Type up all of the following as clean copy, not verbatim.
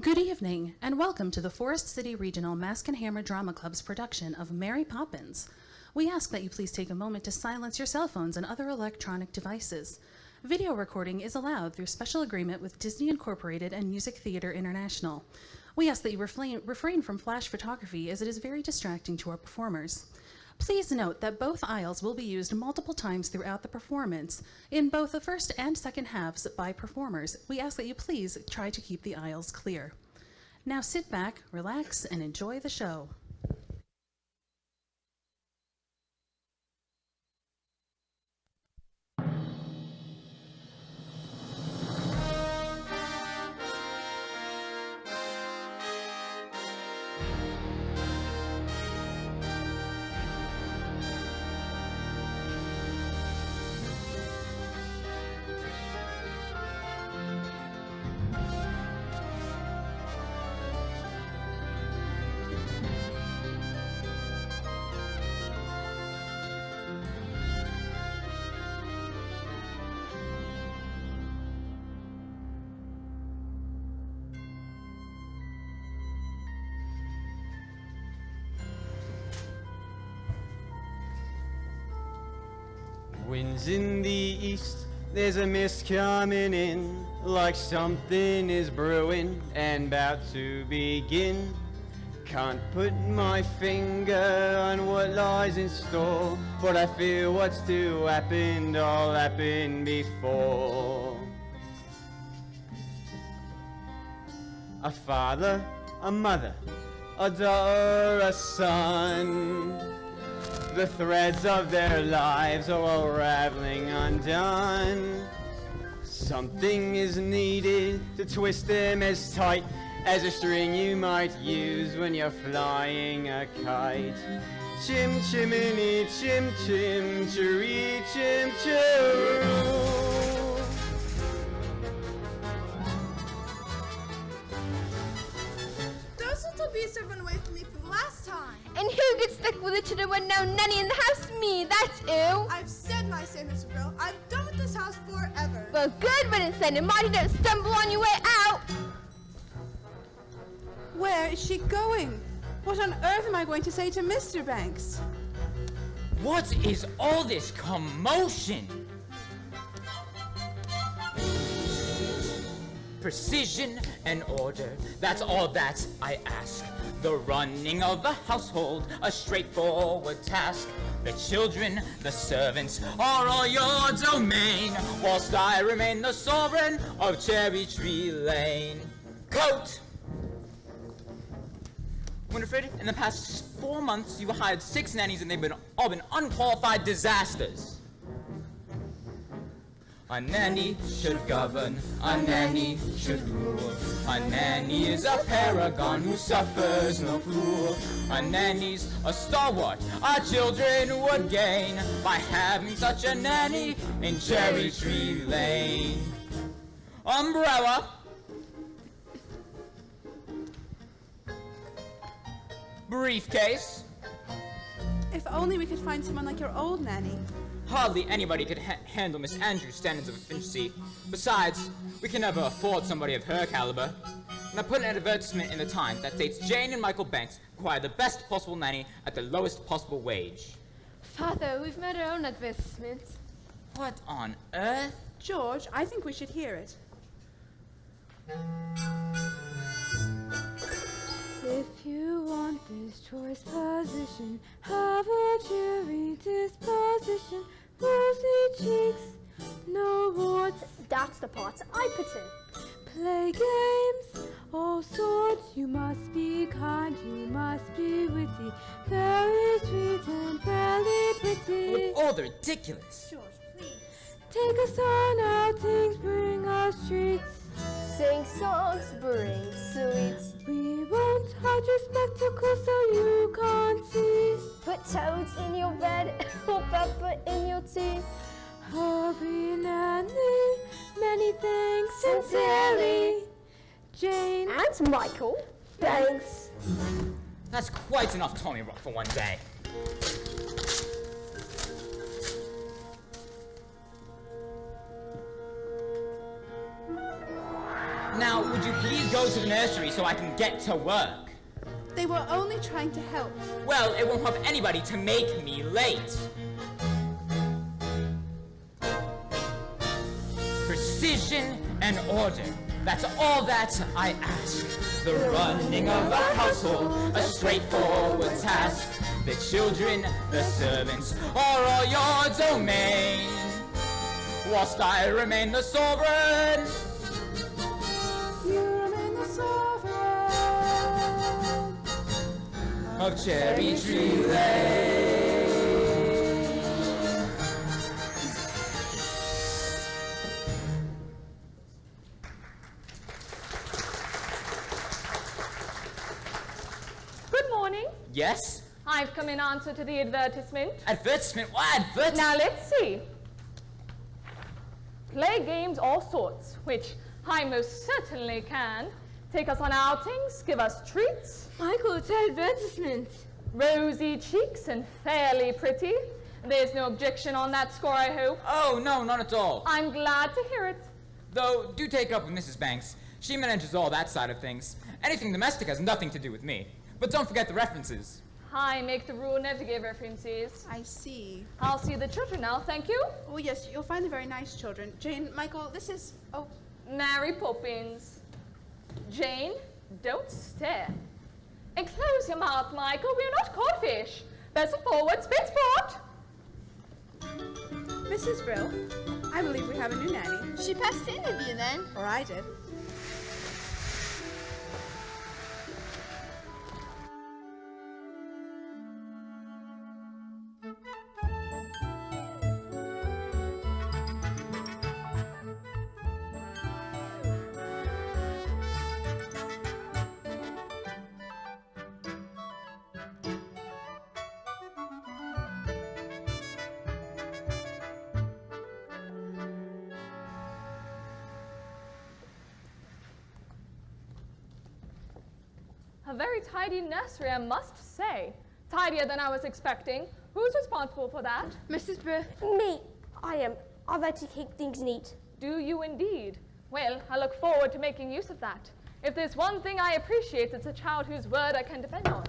Good evening, and welcome to the Forest City Regional Mask and Hammer Drama Club's production of Mary Poppins. We ask that you please take a moment to silence your cell phones and other electronic devices. Video recording is allowed through special agreement with Disney Incorporated and Music Theater International. We ask that you refrain from flash photography as it is very distracting to our performers. Please note that both aisles will be used multiple times throughout the performance in both the first and second halves by performers. We ask that you please try to keep the aisles clear. Now sit back, relax, and enjoy the show. Winds in the east, there's a mist coming in, like something is brewing and about to begin. Can't put my finger on what lies in store, but I feel what's to happen all happened before. A father, a mother, a daughter, a son. The threads of their lives are unraveling undone. Something is needed to twist them as tight as a string you might use when you're flying a kite. Chim chimney, chim chim, chiree chim chiroo. Those little beasts have run away from me for the last time. And who gets stuck with it to the one now nanny in the house? Me, that's who. I've said my say, Mr. Brill. I'm done with this house forever. Well, good riddance then, and mind you don't stumble on your way out. Where is she going? What on earth am I going to say to Mr. Banks? What is all this commotion? Precision and order, that's all that I ask. The running of a household, a straightforward task. The children, the servants, are all your domain, whilst I remain the sovereign of Cherry Tree Lane. Quote! Winifred, in the past 4 months, you hired 6 nannies and they've all been unqualified disasters. A nanny should govern, a nanny should rule. A nanny is a paragon who suffers no fool. A nanny's a stalwart our children would gain by having such a nanny in Cherry Tree Lane. Umbrella. Briefcase. If only we could find someone like your old nanny. Hardly anybody could handle Miss Andrews' standards of efficiency. Besides, we can never afford somebody of her caliber. And I put an advertisement in the Times that states Jane and Michael Banks require the best possible nanny at the lowest possible wage. Father, we've made our own advertisement. What on earth? George, I think we should hear it. If you want this choice position, have a cheery disposition, rosy cheeks, no warts. That's the part I put in. Play games, all sorts. You must be kind, you must be witty, very sweet and fairly pretty. With all the ridiculous. George, please. Take us on outings, bring us treats. Sing songs, bring sweets. We won't hide your spectacles so you can't see. Put toads in your bed, or pepper in your tea. Happy nanny, many thanks sincerely, Jane And Michael Banks. That's quite enough Tommy Rock for one day. Now, would you please go to the nursery so I can get to work? They were only trying to help. Well, it won't help anybody to make me late. Precision and order. That's all that I ask. The running of a household, a straightforward task. The children, the servants, are all your domain. Whilst I remain the sovereign. You remain the sovereign Of Cherry Tree Lane. Good morning. Yes? I've come in answer to the advertisement. Advertisement? What advertisement? Now let's see. Play games all sorts, which I most certainly can. Take us on outings, give us treats. Michael, it's an advertisement. Rosy cheeks and fairly pretty. There's no objection on that score, I hope. Oh, no, not at all. I'm glad to hear it. Though, do take up with Mrs. Banks. She manages all that side of things. Anything domestic has nothing to do with me. But don't forget the references. I make the rule never to give references. I see. I'll see the children now, thank you. Oh, yes, you'll find the very nice children. Jane, Michael, this is... Oh, Mary Poppins. Jane, don't stare. And close your mouth, Michael. We're not codfish. Vessel forward, spit sport. Mrs. Brill, I believe we have a new nanny. She passed the interview then. Or I did. A very tidy nursery, I must say. Tidier than I was expecting. Who's responsible for that? Mrs. Brill. Me, I am. I like to keep things neat. Do you indeed? Well, I look forward to making use of that. If there's one thing I appreciate, it's a child whose word I can depend on.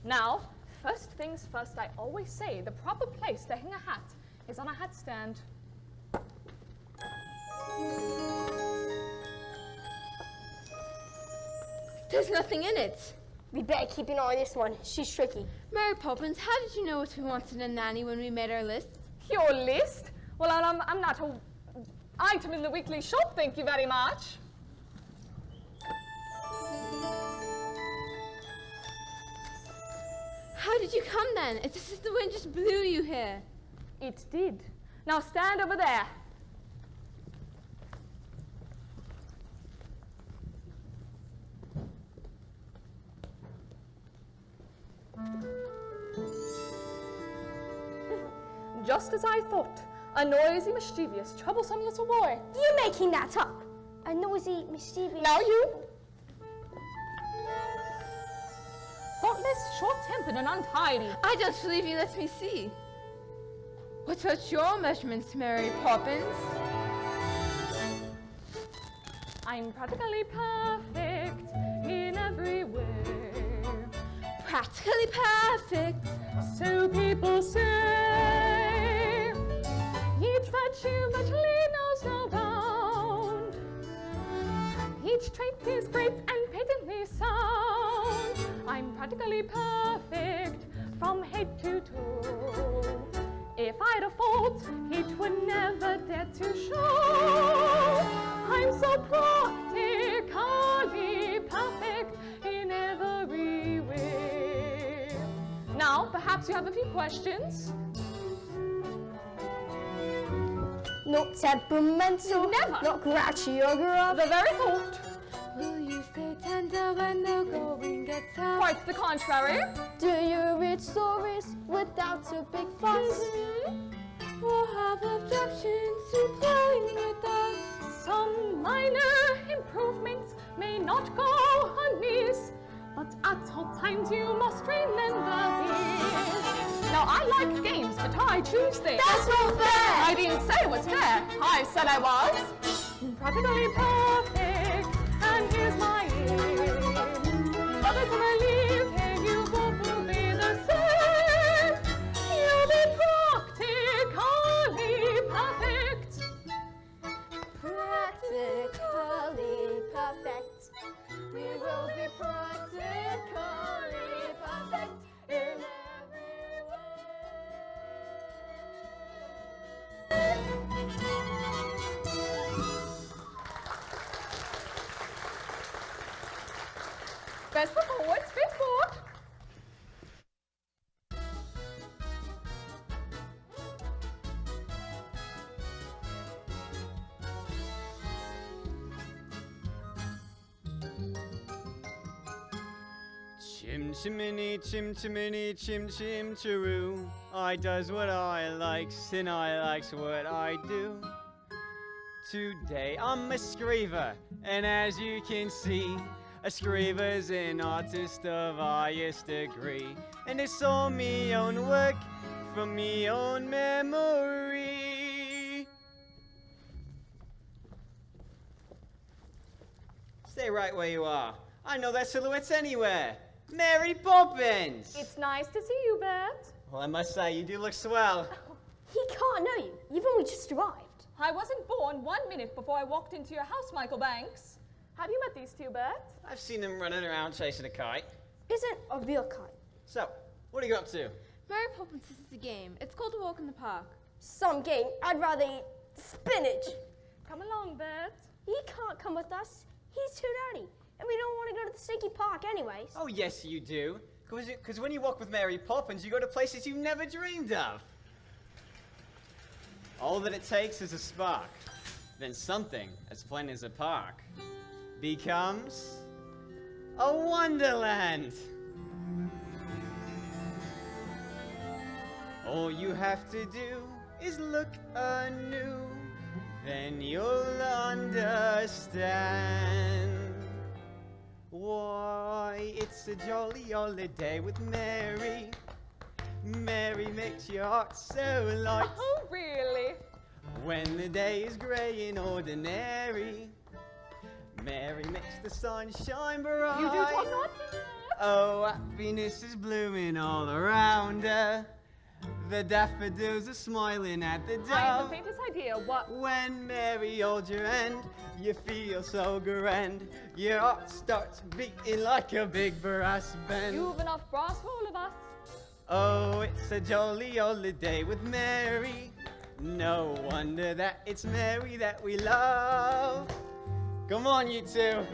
Now, first things first, I always say the proper place to hang a hat is on a hat stand. There's nothing in it. We better keep an eye on this one. She's tricky. Mary Poppins, how did you know what we wanted in a nanny when we made our list? Your list? Well, I'm not a item in the weekly shop, thank you very much. How did you come then? It's as if the wind just blew you here. It did. Now stand over there. Just as I thought. A noisy, mischievous, troublesome little boy. You're making that up. A noisy, mischievous... Now you. Thoughtless, short-tempered, and untidy. I don't believe you let me see. What about your measurements, Mary Poppins? I'm practically perfect in every way. Practically perfect. So people say. Each virtue virtually knows no bound. Each trait is great and patently sound. I'm practically perfect from head to toe. If I'd a fault, it would never dare to show. I'm so practically perfect in every way. Now, perhaps you have a few questions. Not temperamental. Never. Not grouchy or gruff. The very thought. Will you stay tender when the going gets tough? Quite the contrary. Do you read stories without a big fuss? Or have objections to playing with us? Some minor improvements may not go amiss, but at all times you must remember this. Now, I like games, but I choose this. That's not fair! I didn't say it was fair. I said I was practically perfect Best foot forward, split forward. Chim chimney, chim chimney, chim chim chiroo. I does what I likes and I likes what I do. Today I'm a scraver, and as you can see, a scraver's an artist of highest degree. And it's all me own work from me own memory. Stay right where you are. I know that silhouette's anywhere. Mary Poppins! It's nice to see you, Bert. Well, I must say, you do look swell. He can't know you. You've only just arrived. I wasn't born 1 minute before I walked into your house, Michael Banks. Have you met these two, Bert? I've seen them running around chasing a kite. Isn't a real kite. So, what are you up to? Mary Poppins is a game. It's called a walk in the park. Some game. I'd rather eat spinach. Come along, Bert. He can't come with us. He's too dirty. And we don't want to go to the stinky park anyways. Oh, yes, you do. Because when you walk with Mary Poppins, you go to places you never dreamed of. All that it takes is a spark. Then something as plain as a park becomes a wonderland. All you have to do is look anew, then you'll understand. Why, it's a jolly holiday with Mary. Mary makes your heart so light. Oh, really? When the day is grey and ordinary, Mary makes the sun shine bright. You do talk naughty. Oh, happiness is blooming all around her. The daffodils are smiling at the I have dove. the faintest idea what... When Mary holds your hand, you feel so grand. Your heart starts beating like a big brass band. You've enough brass for all of us. Oh, it's a jolly holiday with Mary. No wonder that it's Mary that we love. Come on, you two.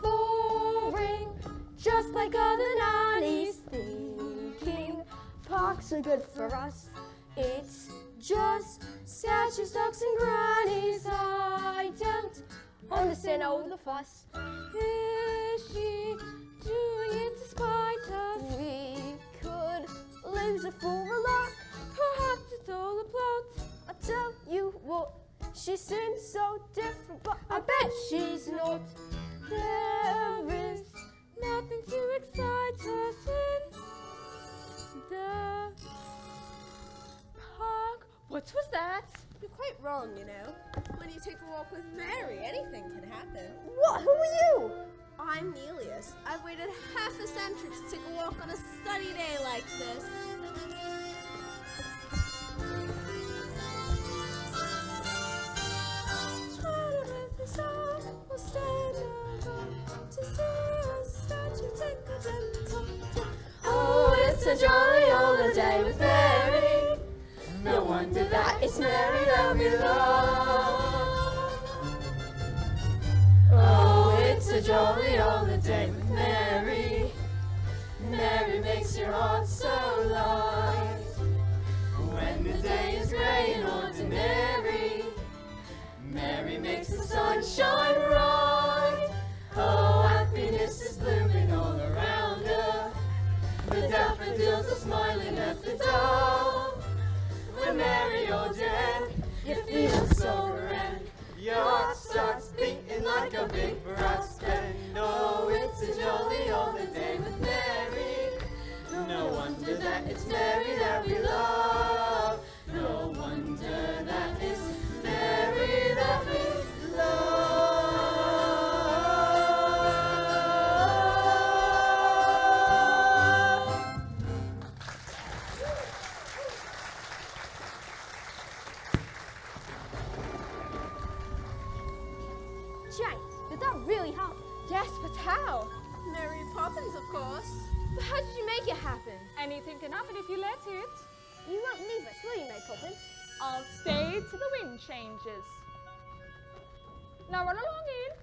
Boring, just like other nannies thinking parks are good for us. It's just statues, ducks, and grannies. I don't understand all the fuss. Is she doing it to spite us? We could lose it for a lot. Perhaps it's all a plot. I tell you what, she seems so different, but I bet she's not. There is nothing to excite us in the park. What was that? You're quite wrong, you know. When you take a walk with Mary, anything can happen. What? Who are you? I'm Nelius. I've waited half a century to take a walk on a sunny day like this. Oh, it's a jolly holiday with Mary. No wonder that it's Mary that we love. Oh, it's a jolly holiday with Mary. Mary makes your heart so light. When the day is grey and ordinary, Mary makes the sun shine bright. Oh, happiness is blooming all around her. The daffodils are smiling at the dove. When Mary holds your hand, you feel so grand. Your heart starts beating like a big brass band. Oh, it's a jolly holiday with Mary. No wonder that it's Mary that we love. No wonder that it's Mary that we love. Jane, did that really happen? Yes, but how? Mary Poppins, of course. But how did you make it happen? Anything can happen if you let it. You won't leave us, will you, Mary Poppins? I'll stay till the wind changes. Now run along in.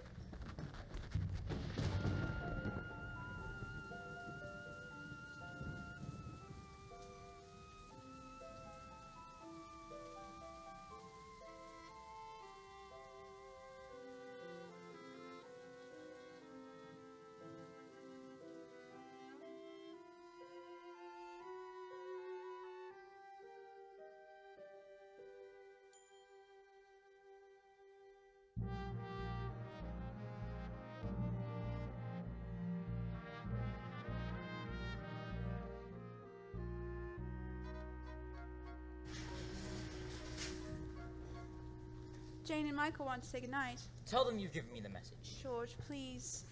Jane and Michael want to say goodnight. Tell them you've given me the message. George, please.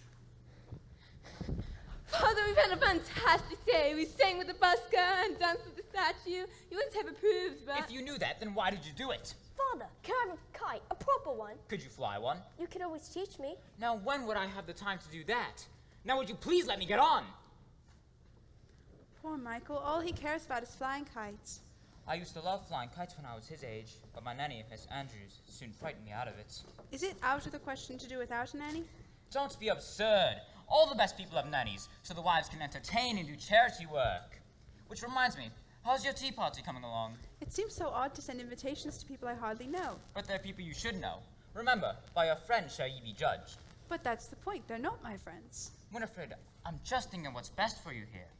Father, we've had a fantastic day. We sang with the busker and danced with the statue. You wouldn't have approved, but... If you knew that, then why did you do it? Father, can I have a kite? A proper one? Could you fly one? You could always teach me. Now, when would I have the time to do that? Now, would you please let me get on? Poor Michael. All he cares about is flying kites. I used to love flying kites when I was his age, but my nanny, Miss Andrews, soon frightened me out of it. Is it out of the question to do without a nanny? Don't be absurd. All the best people have nannies, so the wives can entertain and do charity work. Which reminds me, how's your tea party coming along? It seems so odd to send invitations to people I hardly know. But they're people you should know. Remember, by your friends shall ye be judged. But that's the point. They're not my friends. Winifred, I'm just thinking what's best for you here.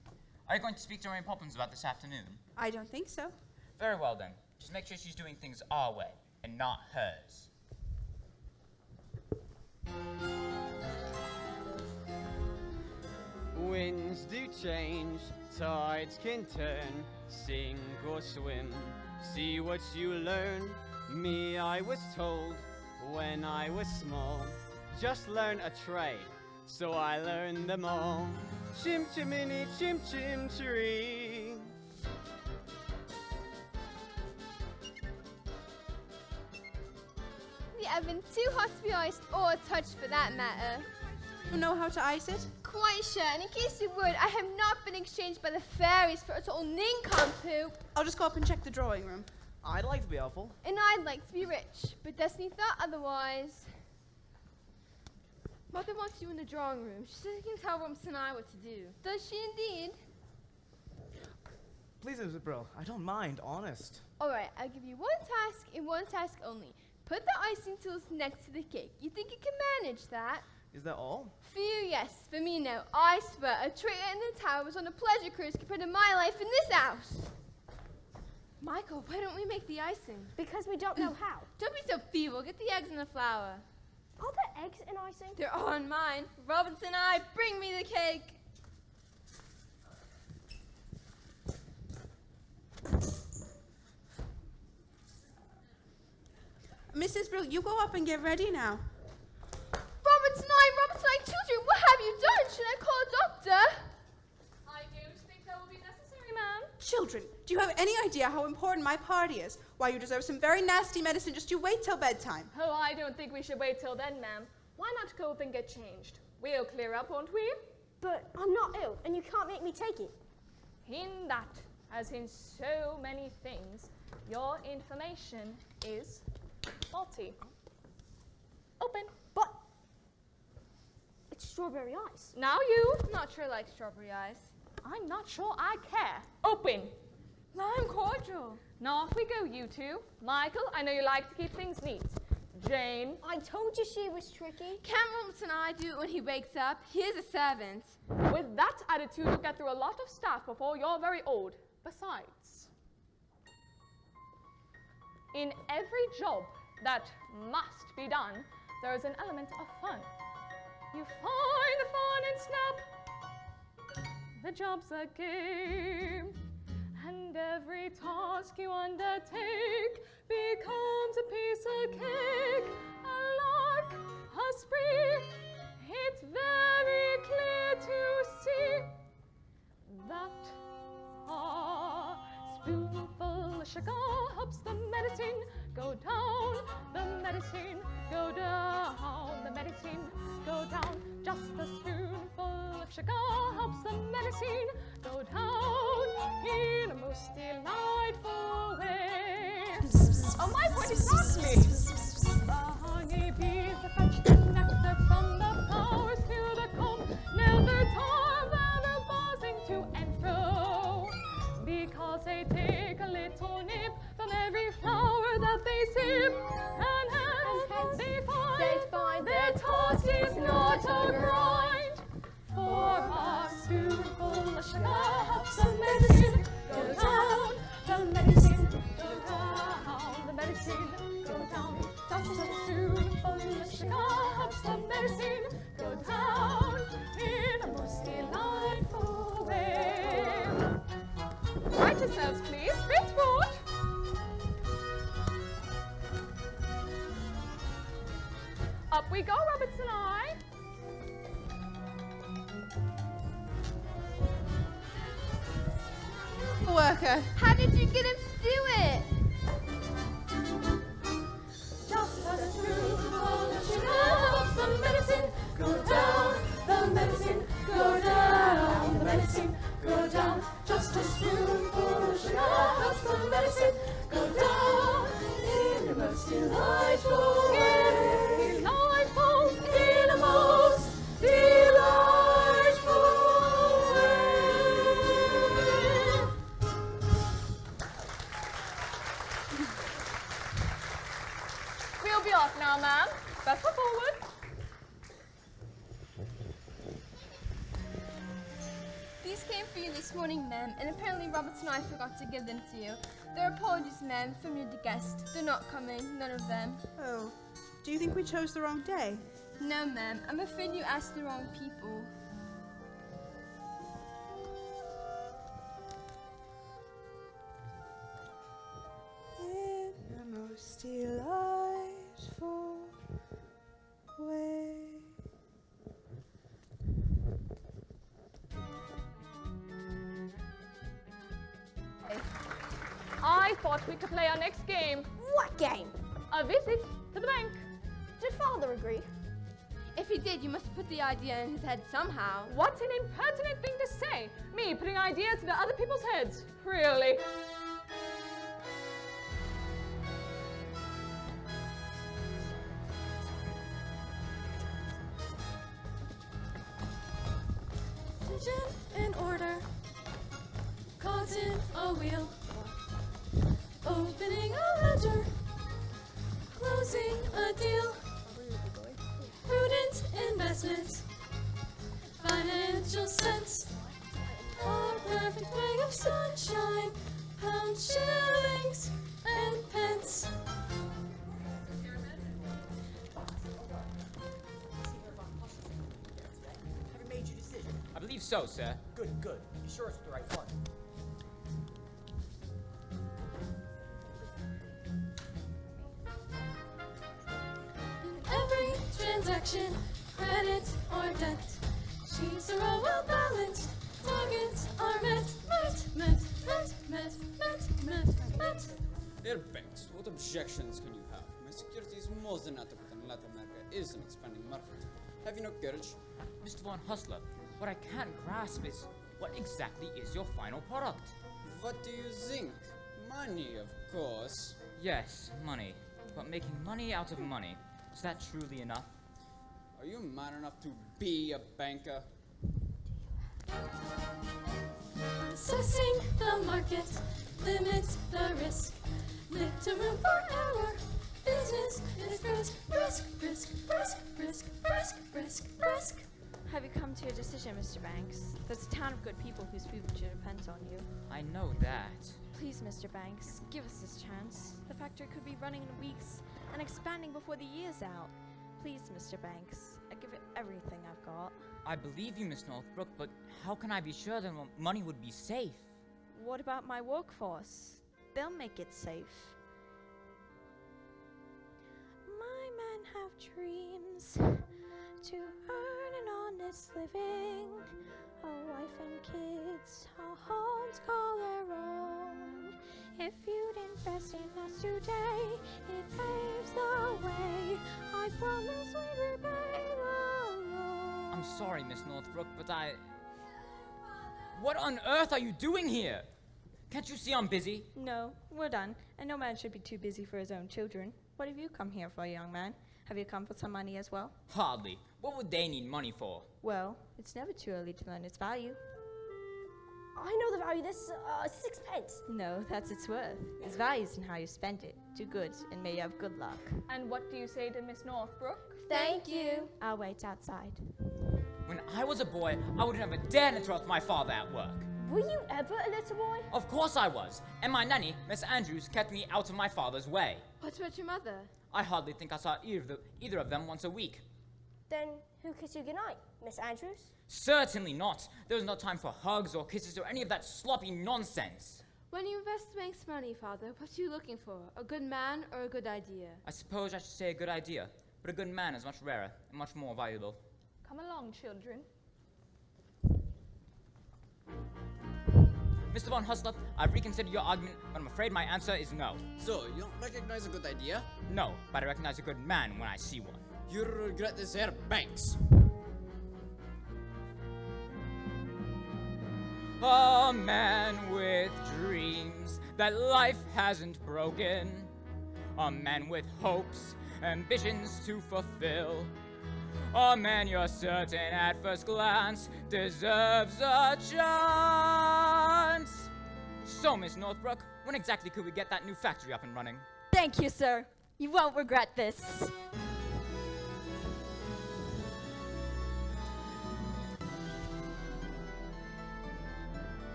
Are you going to speak to Mary Poppins about this afternoon? I don't think so. Very well then. Just make sure she's doing things our way and not hers. Winds do change, tides can turn, sink or swim, see what you learn. Me, I was told when I was small, just learn a trade, so I learned them all. Chim chimini chim chim chiree. The oven too hot to be iced or touched for that matter. You know how to ice it? Quite sure, and in case you would, I have not been exchanged by the fairies for a total nincompoop. I'll just go up and check the drawing room. I'd like to be helpful. And I'd like to be rich, but Destiny thought otherwise. Mother wants you in the drawing room. She says you can tell Rumps and I what to do. Does she indeed? Please, Mrs. Brill, I don't mind, honest. Alright, I'll give you one task and one task only. Put the icing tools next to the cake. You think you can manage that? Is that all? For you, yes. For me, no. I swear, a traitor in the towers on a pleasure cruise compared to my life in this house. Michael, why don't we make the icing? Because we don't know how. Don't be so feeble. Get the eggs and the flour. Are there eggs in icing? They're on mine. Robinson and I, bring me the cake. Mrs. Brill, you go up and get ready now. Robert's 9, children, what have you done? Should I call a doctor? I don't think that will be necessary, ma'am. Children, do you have any idea how important my party is? Why, you deserve some very nasty medicine, just you wait till bedtime. Oh, I don't think we should wait till then, ma'am. Why not go up and get changed? We'll clear up, won't we? But I'm not ill, and you can't make me take it. In that, as in so many things, your information is faulty. Open. But it's strawberry ice. Now you. Not sure like strawberry ice. I'm not sure I care. Open. Lime cordial. Now off we go, you two. Michael, I know you like to keep things neat. Jane. I told you she was tricky. Can't Robinson and I do it when he wakes up? He is a servant. With that attitude, you'll get through a lot of stuff before you're very old. Besides, in every job that must be done, there is an element of fun. You find the fun and snap. The job's a game, and every task you undertake becomes a piece of cake, a lark, a spree. It's very clear to see that a spoonful of sugar helps the medicine go down, the medicine go down, the medicine go down. Just a spoonful of sugar helps the medicine go down in a most delightful way. Oh, my voice is lovely. The honeybees fetch the nectar from the flowers to the comb, never tire them buzzing to and fro, because they take a little nip from every flower that they sip, and hence they find their task is not a grind. For a spoonful of sugar helps the medicine go down, the medicine go down, the medicine go down. Just a spoonful of sugar helps the medicine go down in a most delightful way. Right yourselves, please. Straight forward. Up we go, Roberts and I. Worker. How did you get him to do it? Just a spoonful of sugar helps the medicine go down. The medicine go down. The medicine go down. Just a spoonful of sugar helps the medicine go down. In a most delightful way. Delightful. In a most delightful way. We'll be off now, ma'am. Back foot forward. These came for you this morning, ma'am, and apparently Roberts and I forgot to give them to you. They're apologies, ma'am, from your guest. They're not coming, none of them. Oh. Do you think we chose the wrong day? No, ma'am, I'm afraid you asked the wrong people. In the most delightful way. I thought we could play our next game. What game? A visit to the bank. Did Father agree? If he did, you must have put the idea in his head somehow. What an impertinent thing to say. Me putting ideas into other people's heads. Really. Attention and order. Caught in a wheel. Opening a ledger. Closing a deal. Prudent investment. Financial sense. A perfect ray of sunshine. Pounds, shillings, and pence. Have you made your decision? I believe so, sir. Good, good. You sure it's the right one? In every transaction, credit or debt, sheets are all well balanced. Targets are met. Dear banks, what objections can you have? My security is more than adequate and Latin America is an expanding market. Have you no courage? Mr. Von Hustler, what I can't grasp is what exactly is your final product? What do you think? Money, of course. Yes, money. But making money out of money, is that truly enough? Are you man enough to be a banker? Assessing the market, limit the risk, little room for error. Business is brisk. Have you come to a decision, Mr. Banks? There's a town of good people whose future depends on you. I know that. Please, Mr. Banks, give us this chance. The factory could be running in weeks and expanding before the year's out. Please, Mr. Banks, I give it everything I've got. I believe you, Miss Northbrook, but how can I be sure that money would be safe? What about my workforce? They'll make it safe. My men have dreams to earn an honest living, a wife and kids, a home to call their own. If you'd invest in us today, it paves the way. I promise we'd repay the loan. I'm sorry, Miss Northbrook, but What on earth are you doing here? Can't you see I'm busy? No, we're done. And no man should be too busy for his own children. What have you come here for, young man? Have you come for some money as well? Hardly. What would they need money for? Well, it's never too early to learn its value. I know the value of this, 6 pence. No, that's its worth. Its value is in how you spend it. Do good, and may you have good luck. And what do you say to Miss Northbrook? Thank you. I'll wait outside. When I was a boy, I would never dare interrupt my father at work. Were you ever a little boy? Of course I was. And my nanny, Miss Andrews, kept me out of my father's way. What about your mother? I hardly think I saw either of them once a week. Then who kissed you goodnight? Miss Andrews? Certainly not. There was no time for hugs or kisses or any of that sloppy nonsense. When you invest the bank's money, Father, what are you looking for? A good man or a good idea? I suppose I should say a good idea. but a good man is much rarer and much more valuable. Come along, children. Mr. Von Hustler, I've reconsidered your argument, but I'm afraid my answer is no. So, you don't recognize a good idea? No, but I recognize a good man when I see one. You'll regret this here, Banks. A man with dreams that life hasn't broken. A man with hopes, ambitions to fulfill. A man you're certain at first glance deserves a chance. So, Miss Northbrook, when exactly could we get that new factory up and running? Thank you, sir. You won't regret this.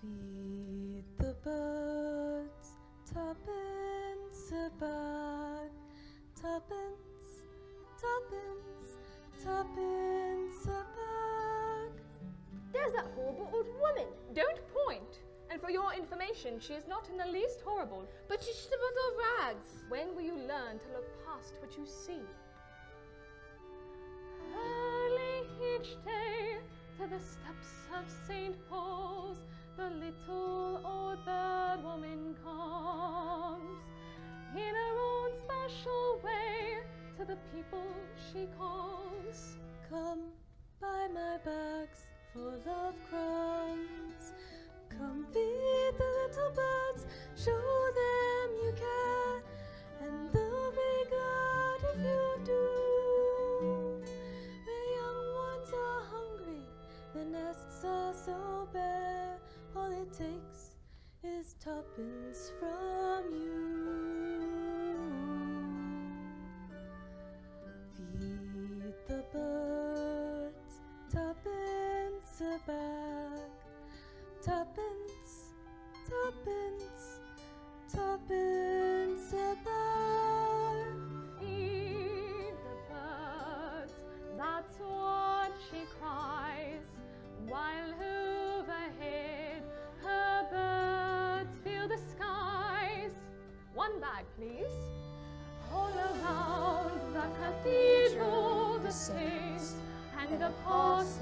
Feed the birds, tuppence a bag, tuppence, tuppence, tuppence a bag. There's that horrible old woman. Don't point. And for your information, she is not in the least horrible. But she's just a bundle of rags. When will you learn to look past what you see? Early each day to the steps of St. Paul's, the little old bird woman comes. In her own special way, to the people she calls. Come buy my bags full of crumbs. Come feed the little birds, show them you care, and they'll be glad if you do. The young ones are hungry, the nests are so bare. All it takes is tuppence from you. Feed the birds, tuppence a bag, tuppence, tuppence, tuppence a bag. Feed the birds, that's what she cries, while overhead her birds fill the skies. One bag, please. All around the cathedral the saints and the apostles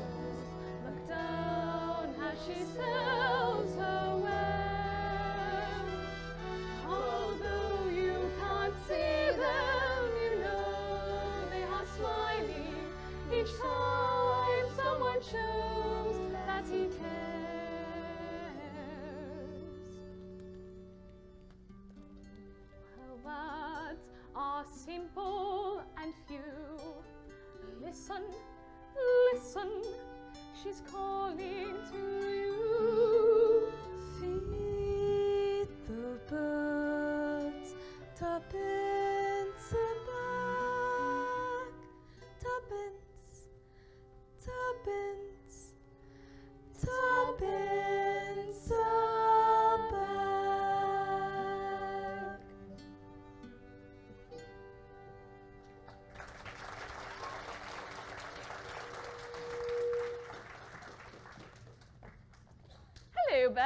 look down as she sells her wares. Although you can't see them, you know they are smiling each time someone shows that he cares. Her words are simple and few. Listen, listen, she's calling to you. Feed the birds, tuppence a bag, tuppence, tuppence, tuppence a bag. Hello, Bert.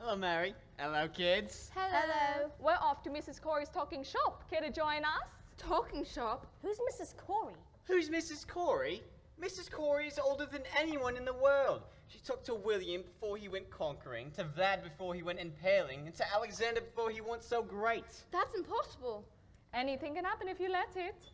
Hello, Mary. Hello, kids. Hello. We're off to Mrs. Corey's talking shop. Care to join us? Talking shop? Who's Mrs. Corey? Who's Mrs. Corey? Mrs. Corey is older than anyone in the world. She talked to William before he went conquering, to Vlad before he went impaling, and to Alexander before he went so great. That's impossible. Anything can happen if you let it.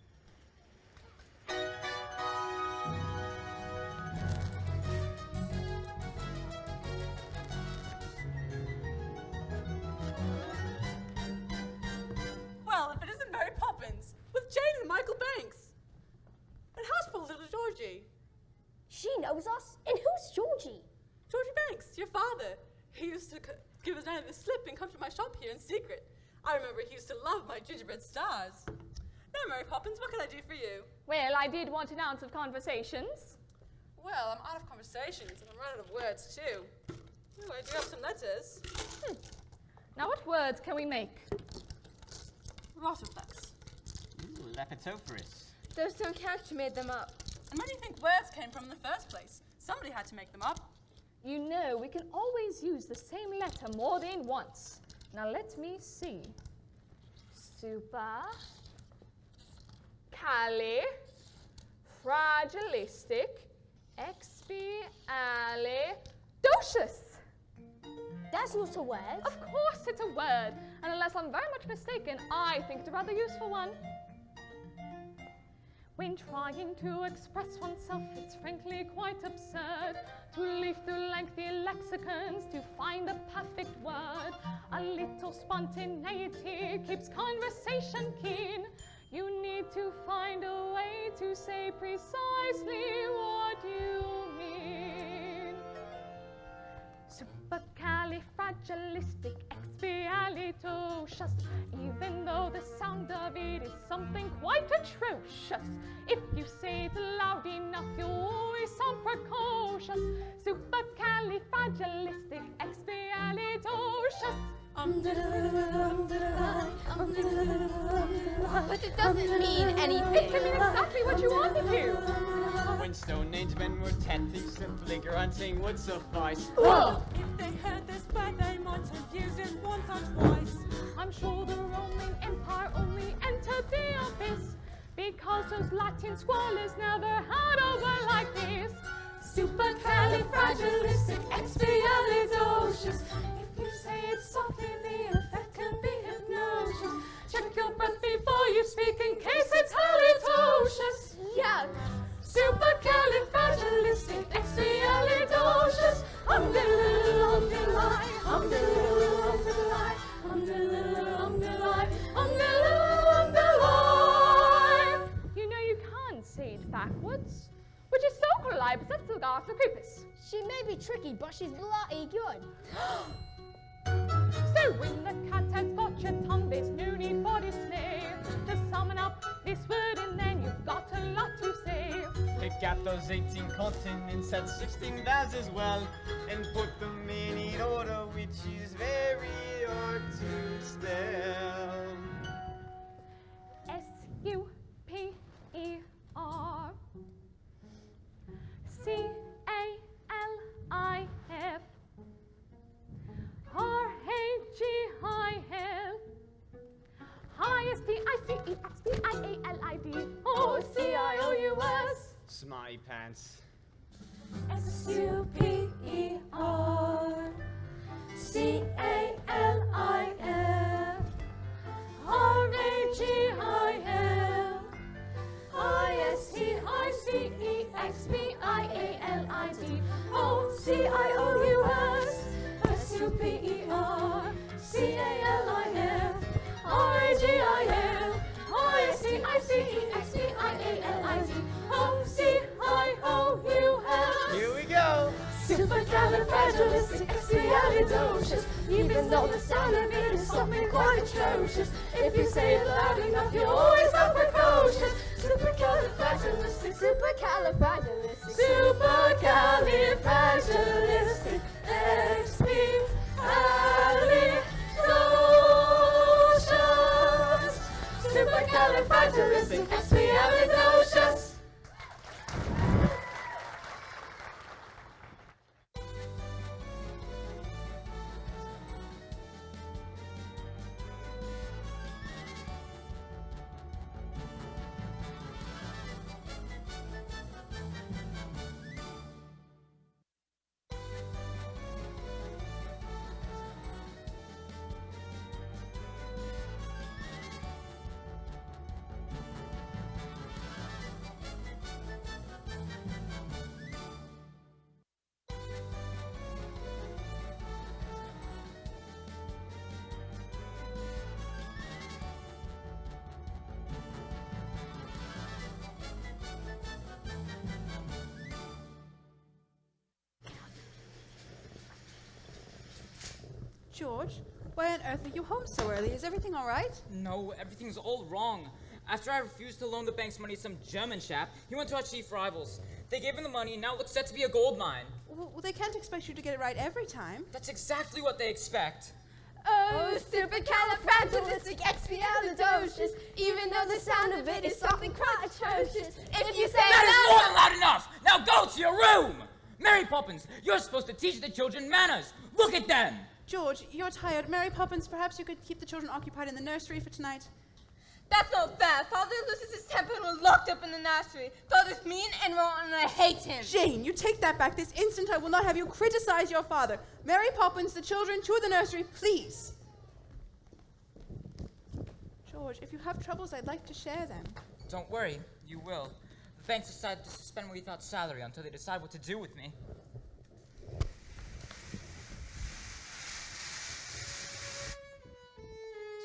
Well, if it isn't Mary Poppins, with Jane and Michael Banks. And how's poor little Georgie? She knows us. And who's Georgie? Georgie Banks, your father. He used to give his name the slip and come to my shop here in secret. I remember he used to love my gingerbread stars. Now, Mary Poppins, what can I do for you? Well, I did want an ounce of conversations. Well, I'm out of conversations and I'm running out of words too. Ooh, I do have some letters. Now, what words can we make? Rotoplex. Ooh, Lepidopterus. There's some catch made them up. And where do you think words came from in the first place? Somebody had to make them up. You know, we can always use the same letter more than once. Now let me see. Super, califragilistic, expialidocious. That's not a word. Of course it's a word, and unless I'm very much mistaken, I think it's a rather useful one. When trying to express oneself, it's frankly quite absurd to leaf through lengthy lexicons to find the perfect word. A little spontaneity keeps conversation keen. You need to find a way to say precisely what you mean. Supercalifragilisticexpialidocious. Even though the sound of it is something quite atrocious, if you say it loud enough, you always sound precocious. Supercalifragilisticexpialidocious. But it doesn't mean anything. It can mean exactly what you want it to. When Stone Age men were technique, simply grunting would suffice. Whoa! If they heard this word, they might have used it once or twice. I'm sure the Roman Empire only entered the abyss because those Latin squalors never had a word like this. Supercalifragilisticexpialidocious. If you say it softly, the effect can be hypnosis. Check your breath before you speak in case it's halitosis. Yuck. Supercalifragilisticexpialidocious. Umdilly-umdilly, umdilly-umdilly, umdilly-umdilly, umdilly-umdilly. You know you can't say it backwards, which is so polite, but that's the gas of creepers. She may be tricky, but she's bloody good. So when the cat has got your tongue, there's no need for dismay. Just summon up this word and then you've got a lot to say. Pick out those 18 continents, add 16 vowels as well, and put them in order, which is very hard to spell. S-U-P-E-R C-A-L-I-F R-A-G-I-L I-S-T-I-C-E-X-P-I-A-L-I-D O-C-I-O-U-S. Smarty pants. S-U-P-E-R C-A-L-I-F R-A-G-I-L I-S-T-I-C-E-X-P-I-A-L-I-D O-C-I-O-U-S. S-U-P-E-R C-A-L-I-F R-A-G-I-L I-S-T-I-C-E-X-P-I-A-L-I-D O-C-I-O-U-S. Here we go. Supercalifragilisticexpialidocious. Even though the sound of it is something quite atrocious, if you say it loud enough, you always sound precocious. Supercalifragilistic, Supercalifragilistic. supercalifragilistic, expialidocious. Supercalifragilistic, expialidocious. George, why on earth are you home so early? Is everything all right? No, everything's all wrong. After I refused to loan the bank's money to some German chap, he went to our chief rivals. They gave him the money and now it looks set to be a gold mine. Well, they can't expect you to get it right every time. That's exactly what they expect. Oh, supercalifragilisticexpialidocious. Even though the sound of it is something quite atrocious. If you say That is more than loud enough! Now go to your room! Mary Poppins, you're supposed to teach the children manners. Look at them. George, you're tired. Mary Poppins, perhaps you could keep the children occupied in the nursery for tonight? That's not fair. Father loses his temper and we're locked up in the nursery. Father's mean and rotten and I hate him. Jane, you take that back. This instant I will not have you criticize your father. Mary Poppins, the children, to the nursery, please. George, if you have troubles, I'd like to share them. Don't worry, you will. The banks decided to suspend me without salary until they decide what to do with me.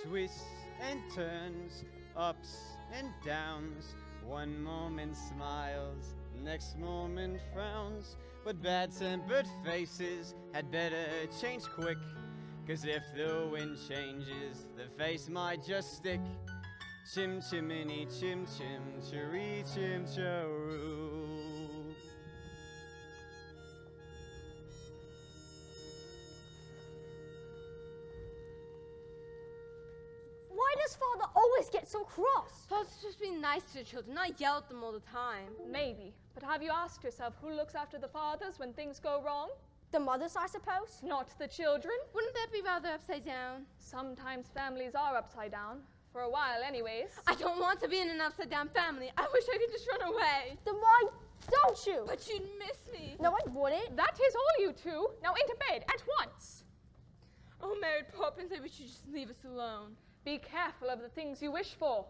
Twists and turns, ups and downs. One moment smiles, next moment frowns. But bad-tempered faces had better change quick. 'Cause if the wind changes, the face might just stick. Chim chimney, chim chim, chiree chim charoo. Why does Father always get so cross? Father's supposed to be nice to the children, not yell at them all the time. Maybe. But have you asked yourself who looks after the fathers when things go wrong? The mothers, I suppose? Not the children. Wouldn't that be rather upside down? Sometimes families are upside down. For a while, anyways. I don't want to be in an upside down family. I wish I could just run away. Then why don't you? But you'd miss me. No, I wouldn't. That is all, you two. Now into bed, at once. Oh, Mary Poppins, I wish you'd just leave us alone. Be careful of the things you wish for.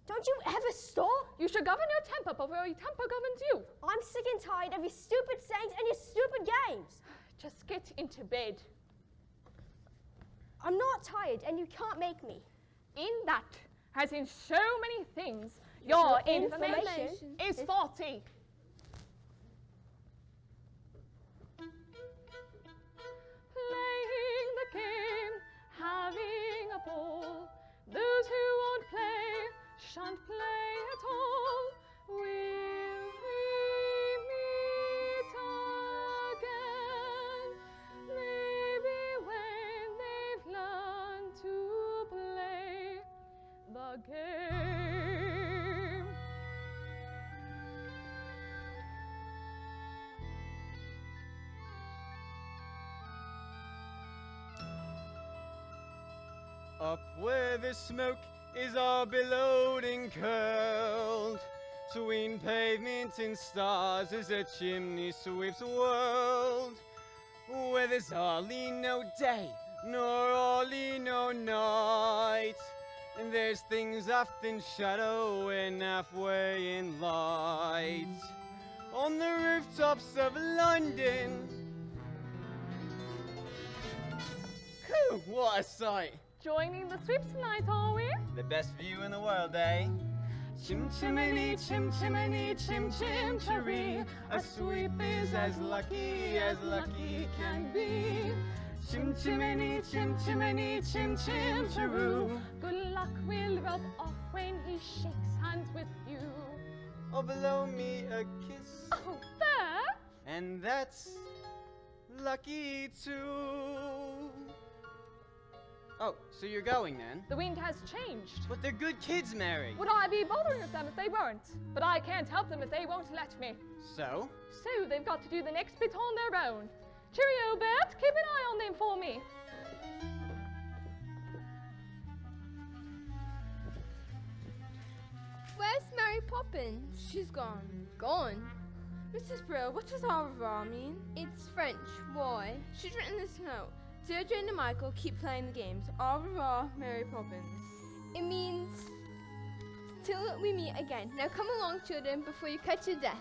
Don't you ever stop? You should govern your temper before your temper governs you. I'm sick and tired of your stupid sayings and your stupid games. Just get into bed. I'm not tired, and you can't make me. In that, as in so many things, your information is faulty. Playing the game, having a ball. Those who won't play shan't play at all. Will we meet again? Maybe when they've learned to play the game. Up where the smoke is all billowed and curled, between pavement and stars as a chimney sweeps the world, where there's hardly no day, nor hardly no night, and there's things often shadow and halfway in light. On the rooftops of London, Whew, what a sight! Joining the sweeps tonight, are we? The best view in the world, eh? Chim chimney, chim chimney, chim chim chiree. A sweep is as lucky can be. Chim chimney, chim chimney, chim chim chiroo. Good luck will rub off when he shakes hands with you. Oh, blow me a kiss. Oh, there! And that's lucky too. Oh, so you're going then? The wind has changed. But they're good kids, Mary. Would I be bothering with them if they weren't? But I can't help them if they won't let me. So? So they've got to do the next bit on their own. Cheerio, Bert. Keep an eye on them for me. Where's Mary Poppins? She's gone. Gone? Mrs. Brill, what does au revoir mean? It's French. Why? She's written this note. Dear Jane and Michael, keep playing the games. Au revoir, Mary Poppins. It means till we meet again. Now come along, children, before you catch your death.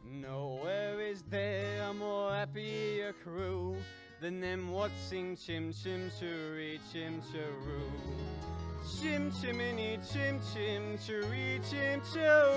Nowhere is there a more happier crew than them what sing chim chim chiree chim chiroo. Chim chimney chim chim chiree chim chiroo.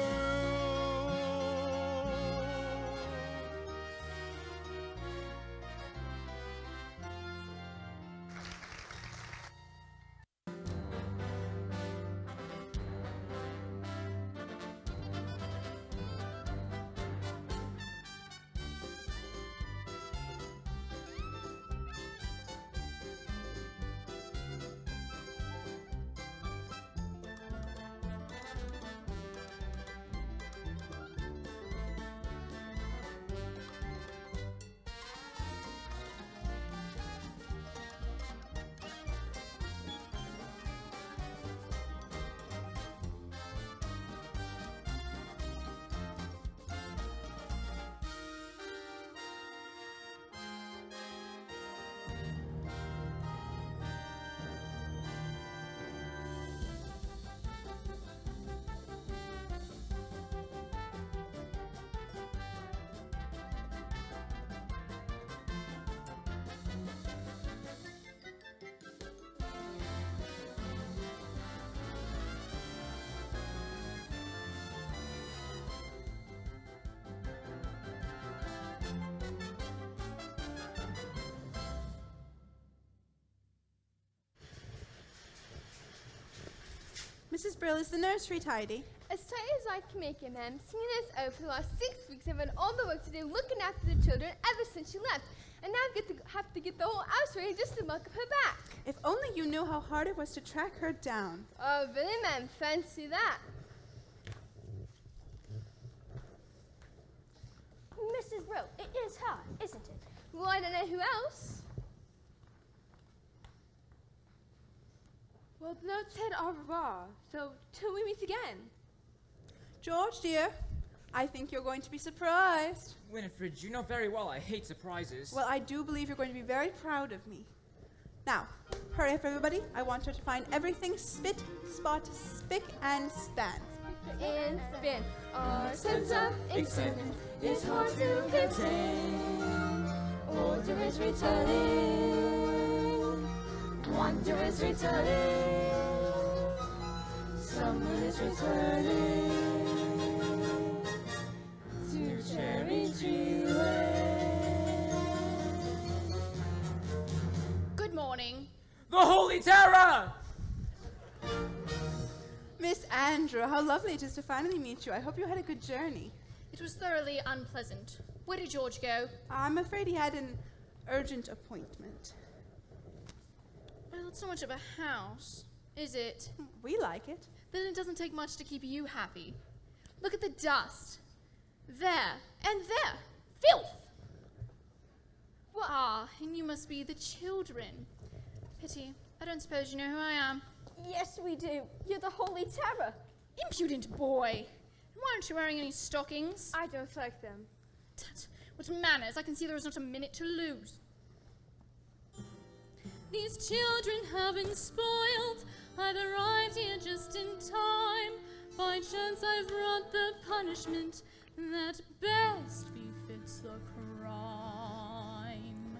Mrs. Brill, is the nursery tidy? As tight as I can make it, ma'am. Singing this over for the last 6 weeks. I've had all the work to do looking after the children ever since she left. And now I have to get the whole house ready just to muck up her back. If only you knew how hard it was to track her down. Oh, really, ma'am? Fancy that. Mrs. Brill, it is her, isn't it? Well, I don't know who else. Well, the note said au revoir, so till we meet again. George, dear, I think you're going to be surprised. Winifred, you know very well I hate surprises. Well, I do believe you're going to be very proud of me. Now, hurry up, everybody. I want her to find everything spit, spot, spick, and span. And spin. Our sense of excitement is hard to contain. Order is returning. Wonder is returning. Someone is returning to Cherry Tree Lane. Good morning. The Holy Terror! Miss Andrew, how lovely it is to finally meet you. I hope you had a good journey. It was thoroughly unpleasant. Where did George go? I'm afraid he had an urgent appointment. Well, it's not much of a house, is it? We like it. Then it doesn't take much to keep you happy. Look at the dust. There and there. Filth! Ah, and you must be the children. Pity. I don't suppose you know who I am. Yes, we do. You're the Holy Terror. Impudent boy. And why aren't you wearing any stockings? I don't like them. Tut, what manners. I can see there is not a minute to lose. These children have been spoiled. I've arrived here just in time. By chance I've brought the punishment that best befits the crime.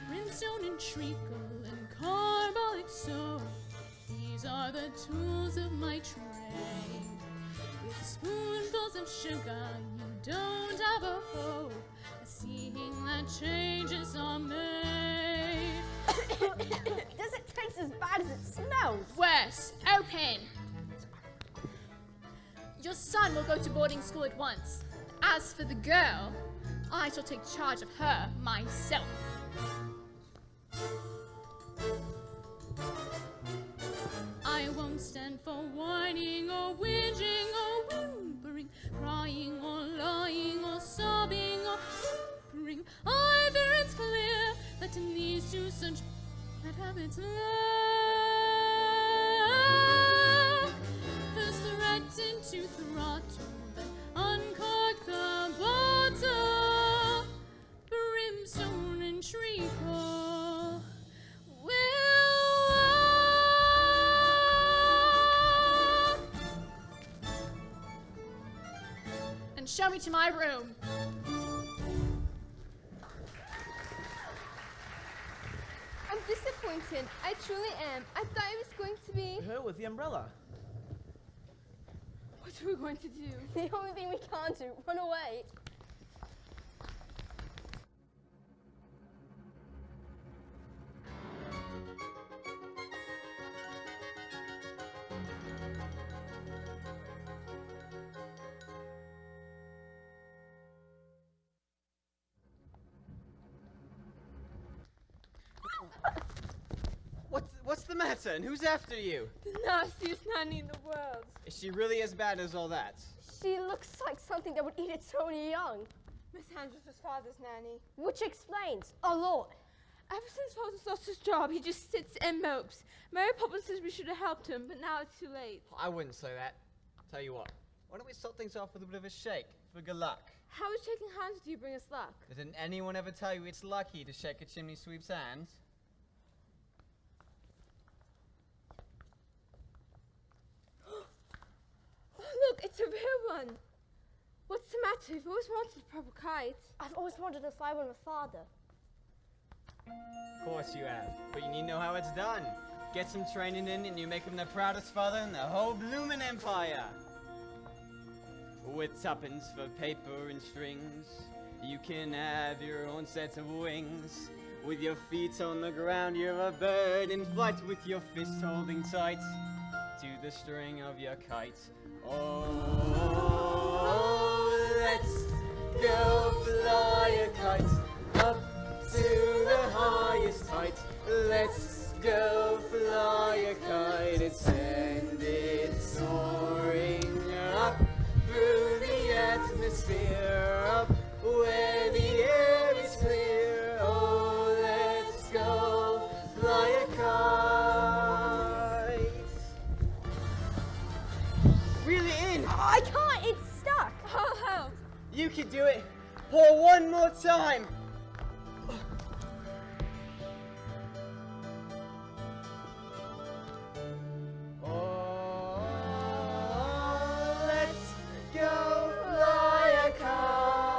Brimstone and treacle and carbolic soap, these are the tools of my trade. With spoonfuls of sugar you don't have a hope, seeing that changes are made. Does it taste as bad as it smells? Worse, open! Your son will go to boarding school at once. As for the girl, I shall take charge of her myself. I won't stand for whining or whinging or whimpering, crying or lying or sobbing or simpering. Either it's clear that in these two such bad habits lurk. First threaten to throttle, then uncork the bottle. Brimstone and treacle will work. And show me to my room. I'm disappointed. I truly am. I thought it was going to be... Her with the umbrella. What are we going to do? The only thing we can't do, run away. What's the matter, and who's after you? The nastiest nanny in the world. Is she really as bad as all that? She looks like something that would eat its own young. Miss Andrews was father's nanny. Which explains a lot. Ever since father's lost his job, he just sits and mopes. Mary Poppins says we should have helped him, but now it's too late. I wouldn't say that. Tell you what, why don't we start things off with a bit of a shake for good luck? How is shaking hands with you bring us luck? Didn't anyone ever tell you it's lucky to shake a chimney sweep's hand? Look, it's a real one. What's the matter? You've always wanted a proper kite. I've always wanted to fly one with father. Of course you have, but you need to know how it's done. Get some training in and you make him the proudest father in the whole bloomin' empire. With tuppence for paper and strings, you can have your own set of wings. With your feet on the ground, you're a bird in flight, with your fist holding tight to the string of your kite. Oh, let's go fly a kite up to the highest height. Let's go fly a kite and send it soaring up through the atmosphere, up where the air is clear. Oh, let's go fly a kite. Reel it in. I can't, it's stuck. I'll help. You can do it. Pour one more time. Oh, let's go fly a kite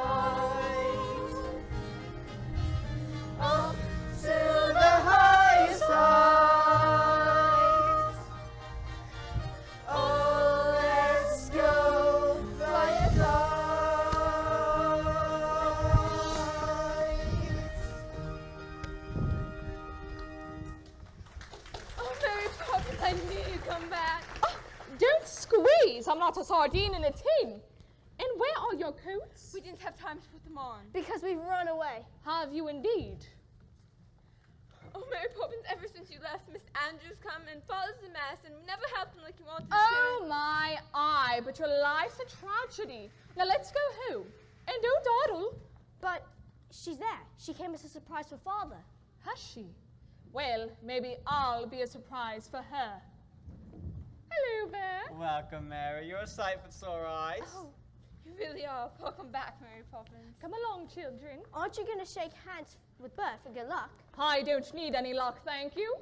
up to the highest height. Oh, let's go fly a kite. Oh, Mary Poppins, I knew you'd come back. Don't squeeze. I'm not a sardine in a tin. And where are your coats? We didn't have time to put them on. Because we've run away. Have you indeed? Oh, Mary Poppins, ever since you left, Miss Andrews come and follows the mess and never helped him like you wanted Oh my eye, but your life's a tragedy. Now let's go home. And don't dawdle. But she's there. She came as a surprise for Father. Has she? Well, maybe I'll be a surprise for her. Hello there. Welcome, Mary. You're a sight for sore eyes. Oh, you really are. Welcome back, Mary Poppins. Come along, children. Aren't you going to shake hands with Bert for good luck? I don't need any luck, thank you.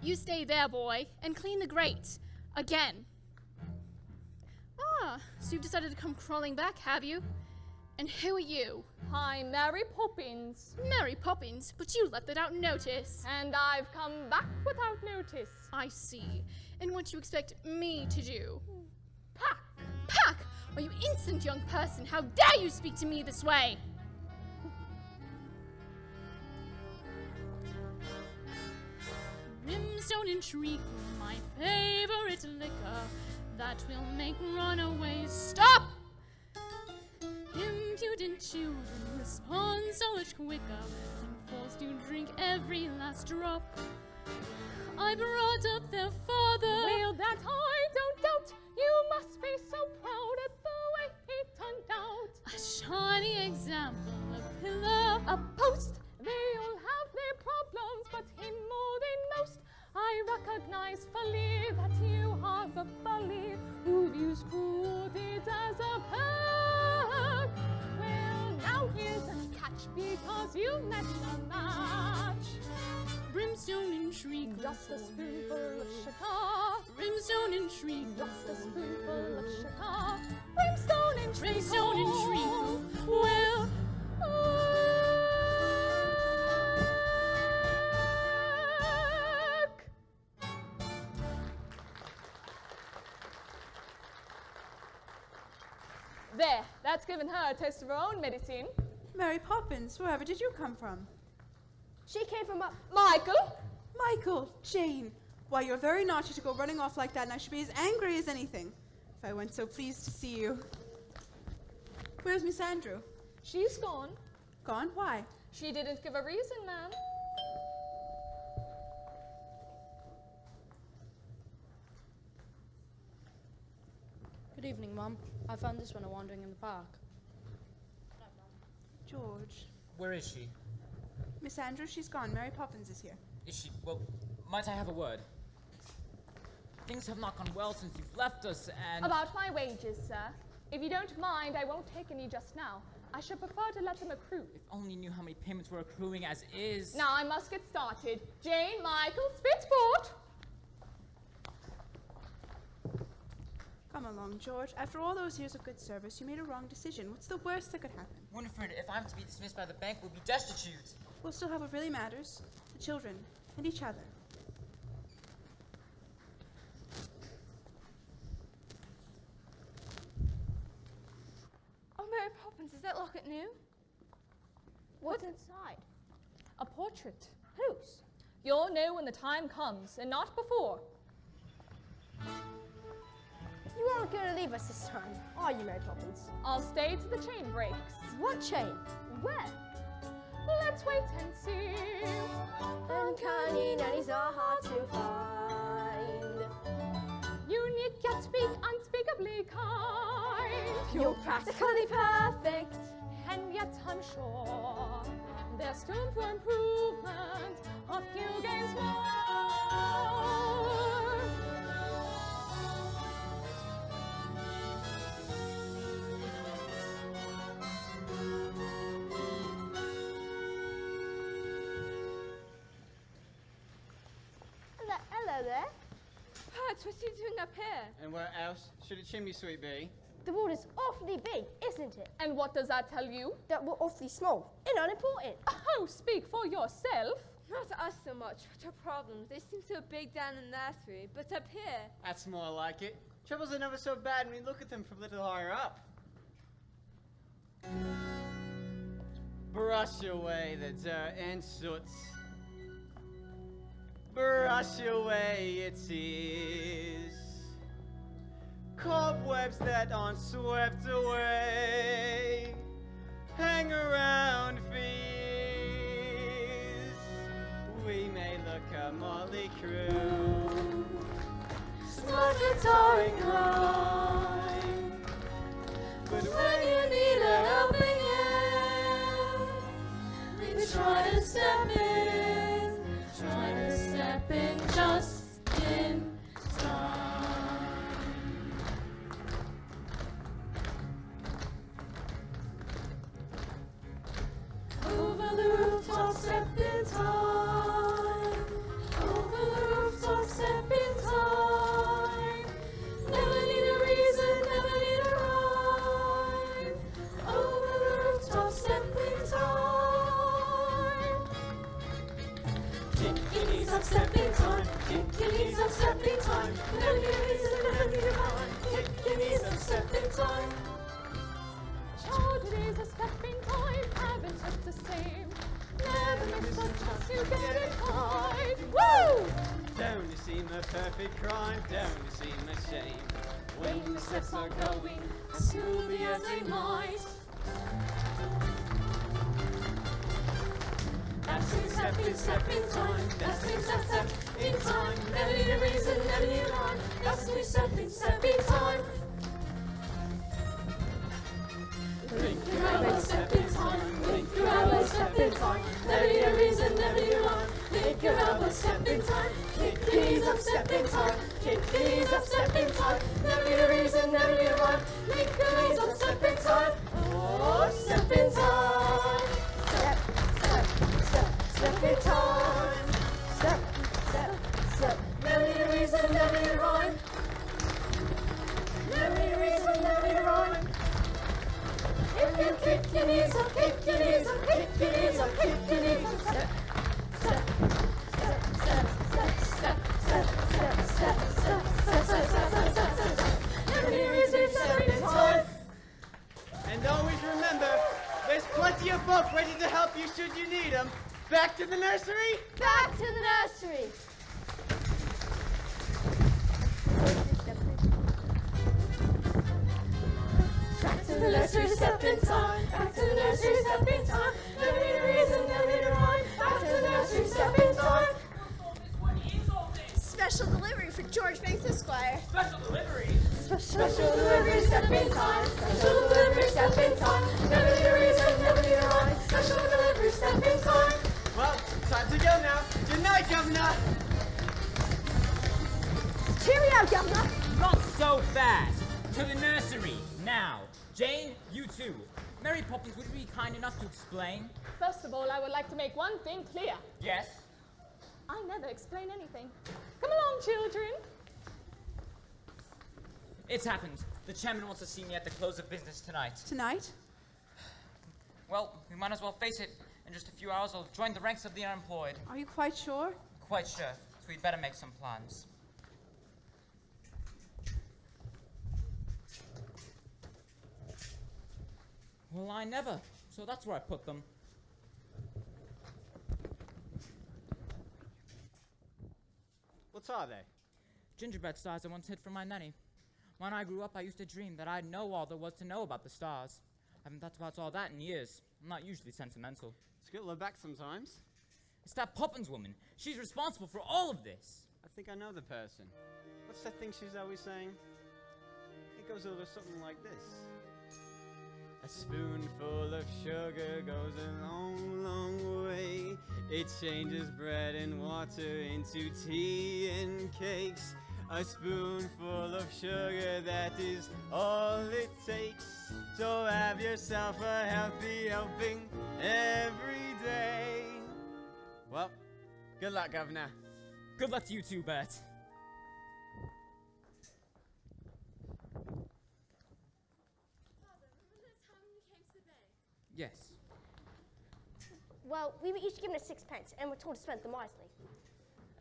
You stay there, boy, and clean the grate. Again. Ah, so you've decided to come crawling back, have you? And who are you? I'm Mary Poppins. Mary Poppins, but you left without notice. And I've come back without notice. I see. And what you expect me to do? Pack! Pack! Why, you insolent young person, how dare you speak to me this way? Brimstone and treacle, my favorite liquor, that will make runaways stop! Impudent children respond so much quicker when forced to drink every last drop. I brought up their father. Well, that I don't doubt. You must be so proud at the way he turned out. A shining example, a pillar, a post. They all have their problems, but him more than most. I recognize fully that you are the bully who views cruel deeds as a perk. Well, now here's a catch because you met a match. Brimstone and treacle, just a spoonful of sugar. Brimstone and treacle, just a spoonful of sugar. Brimstone and treacle, brimstone and treacle. Well, there, that's given her a taste of her own medicine. Mary Poppins, wherever did you come from? She came from Michael? Michael, Jane. Why, you're very naughty to go running off like that, and I should be as angry as anything. If I weren't so pleased to see you. Where's Miss Andrew? She's gone. Gone? Why? She didn't give a reason, ma'am. Good evening, Mum. I found this one wandering in the park. George. Where is she? Miss Andrew, she's gone. Mary Poppins is here. Is she? Well, might I have a word? Things have not gone well since you've left us, and... About my wages, sir. If you don't mind, I won't take any just now. I should prefer to let them accrue. If only you knew how many payments were accruing as is. Now I must get started. Jane, Michael, Spitsport! Come along, George. After all those years of good service, you made a wrong decision. What's the worst that could happen? Winifred, if I'm to be dismissed by the bank, we'll be destitute. We'll still have what really matters. The children. And each other. Oh, Mary Poppins, is that locket new? What's inside? A portrait. Whose? You'll know when the time comes, and not before. You aren't going to leave us this time, are you, Mary Poppins? I'll stay till the chain breaks. What chain? Where? Let's wait and see. Uncanny nannies are hard to find. Unique yet speak unspeakably kind. You're practically perfect. And yet I'm sure there's still room for improvement. A few games more. Hello there. Perch, what's you doing up here? And where else should a chimney sweep be? The world is awfully big, isn't it? And what does that tell you? That we're awfully small and unimportant. Oh, speak for yourself. Not us so much, but our problems. They seem so big down in the nursery, but up here. That's more like it. Troubles are never so bad when you look at them from a little higher up. Brush away the dirt and soot. Brush away your tears. Cobwebs that aren't swept away hang around for years. We may look a motley crew, smart guitar and cry, but when you need a helping hand, we try to step in, just in time. Over the rooftop, step in time. Over the rooftop, step in time. Never need a reason, never need a rhyme. Over the rooftop, step in time. Kick your knees up, step in time. Kick your knees up, step in time. Never need a reason, never need a rhyme. Kick your knees up, step in time. Childhood is a stepping time, haven't just the same. Never miss a chance to get it right. Woo! Don't you see my perfect crime? Don't you see my shame? When the steps are going as smoothly as they might. That's in step in time. That's in step in time. Never need a reason, never need a rhyme. That's in step in time. Link your elbow, step in time. Link your elbow, step in time. Never need a reason, never need a rhyme. Link your elbow, step in time. Kick your knees up, step in time. Kick your knees up, step in time. Never need a reason, never need a rhyme. Link your knees up, step in time. Oh, step in time. Step, step, step, step in time. Step, step, step. Never need a reason, never need a rhyme. Never need a reason, never need a rhyme. If you kick your knees up, kick your knees up, kick your knees up, kick your knees up, step, step, step, step, step, step, step, step, step, step, step, step, step, step, step. Every reason, step in time. And always remember, there's plenty of folk ready to help you should you need them. Back to the nursery? Back to the nursery. Back to the nursery, step in time. Back to the nursery, step in time. Never need a reason, never need a rhyme. Back to the nursery, step in time. Special delivery for George Banks Esquire. Special delivery? Special delivery, step in time. Special delivery, step in time. Never need a reason, never need a rhyme. Special delivery, step in time. Well, time to go now. Good night, Governor. Cheerio, Governor. Not so fast. To the nursery, now. Jane, you too. Mary Poppins, would you be kind enough to explain? First of all, I would like to make one thing clear. Yes? I never explain anything. Come along, children. It's happened. The chairman wants to see me at the close of business tonight. Tonight? Well, we might as well face it. In just a few hours, I'll join the ranks of the unemployed. Are you quite sure? Quite sure. So we'd better make some plans. Well, I never. So that's where I put them. What are they? Gingerbread stars I once hid from my nanny. When I grew up, I used to dream that I'd know all there was to know about the stars. I haven't thought about all that in years. I'm not usually sentimental. It's good to look back sometimes. It's that Poppins woman. She's responsible for all of this. I think I know the person. What's that thing she's always saying? It goes over something like this. A spoonful of sugar goes a long, long way. It changes bread and water into tea and cakes. A spoonful of sugar, that is all it takes. So have yourself a healthy helping every day. Well, good luck, Governor. Good luck to you too, Bert. Yes. Well, we were each given a sixpence, and we're told to spend them wisely.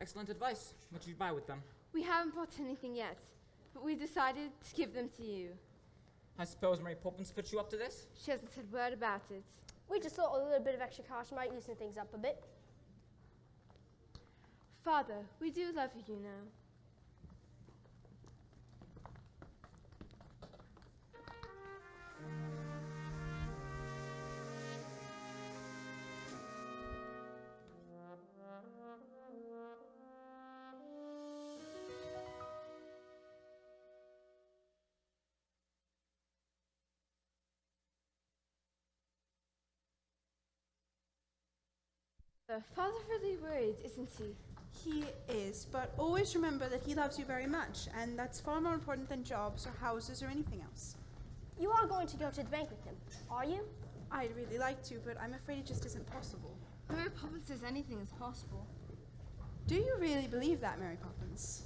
Excellent advice. What did you buy with them? We haven't bought anything yet, but we decided to give them to you. I suppose Mary Poppins put you up to this? She hasn't said a word about it. We just thought a little bit of extra cash might loosen things up a bit. Father, we do love you, you know. Father's really worried, isn't he? He is, but always remember that he loves you very much, and that's far more important than jobs or houses or anything else. You are going to go to the bank with him, are you? I'd really like to, but I'm afraid it just isn't possible. Mary Poppins says anything is possible. Do you really believe that, Mary Poppins?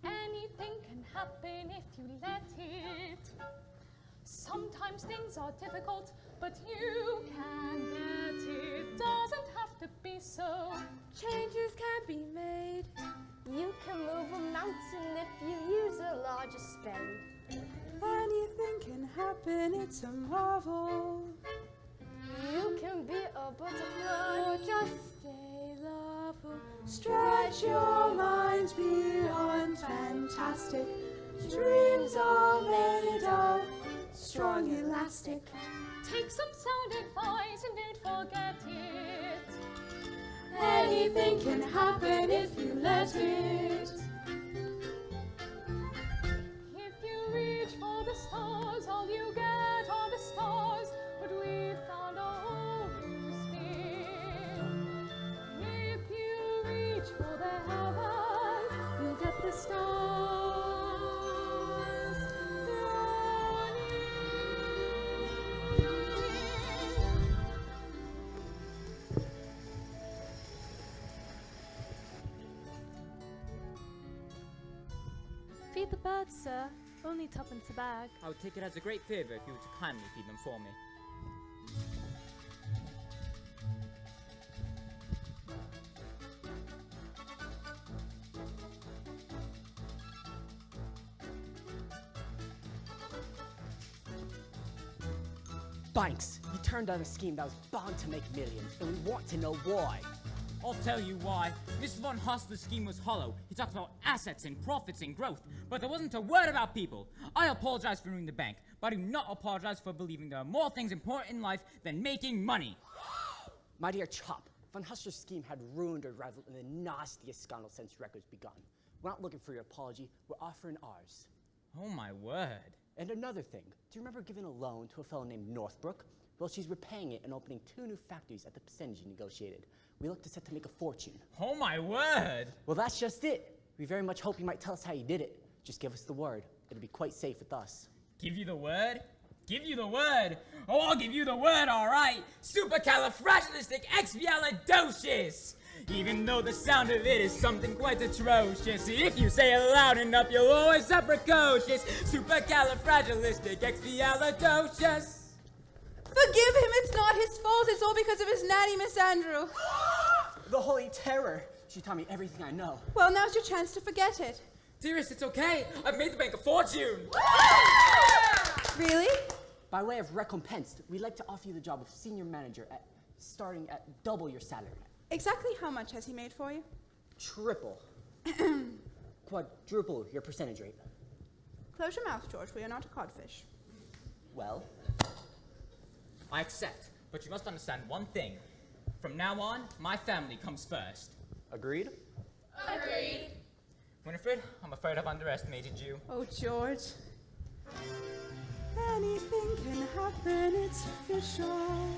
Anything can happen if you let it. Sometimes things are difficult, but you can get it. Doesn't have to be so. Changes can be made. You can move a mountain if you use a larger spade. Anything can happen, it's a marvel. You can be a butterfly or just stay lovable. Stretch your mind beyond fantastic. Dreams are made of strong elastic. Take some sound advice and don't forget it. Anything can happen if you let it. If you reach for the stars, all you get are the stars. But we found a whole new spin. If you reach for the heavens, you'll get the stars. Feed the birds, sir. Only tuppence a bag. I would take it as a great favor if you were to kindly feed them for me. Banks, you turned down a scheme that was bound to make millions, and we want to know why. I'll tell you why. Mr. Von Hostler's scheme was hollow. He talked about assets and profits and growth, but there wasn't a word about people. I apologize for ruining the bank, but I do not apologize for believing there are more things important in life than making money. My dear chap, Von Hustler's scheme had ruined our rival in the nastiest scandal since records begun. We're not looking for your apology, we're offering ours. Oh my word. And another thing, do you remember giving a loan to a fellow named Northbrook? Well, she's repaying it and opening 2 new factories at the percentage you negotiated. We look to set to make a fortune. Oh my word! Well, that's just it. We very much hope you might tell us how you did it. Just give us the word. It'll be quite safe with us. Give you the word? Give you the word? Oh, I'll give you the word, all right. Supercalifragilisticexpialidocious. Even though the sound of it is something quite atrocious, if you say it loud enough, you'll always up precocious. Supercalifragilisticexpialidocious. Forgive him, it's not his fault. It's all because of his nanny, Miss Andrew. The Holy Terror. She taught me everything I know. Well, now's your chance to forget it. Dearest, it's okay. I've made the bank a fortune. Really? By way of recompense, we'd like to offer you the job of senior manager starting at double your salary. Exactly how much has he made for you? Triple. Quadruple your percentage rate. Close your mouth, George. We are not a codfish. Well? I accept, but you must understand one thing. From now on, my family comes first. Agreed? Agreed. Winifred, I'm afraid I've underestimated you. Oh, George. Anything can happen, it's official.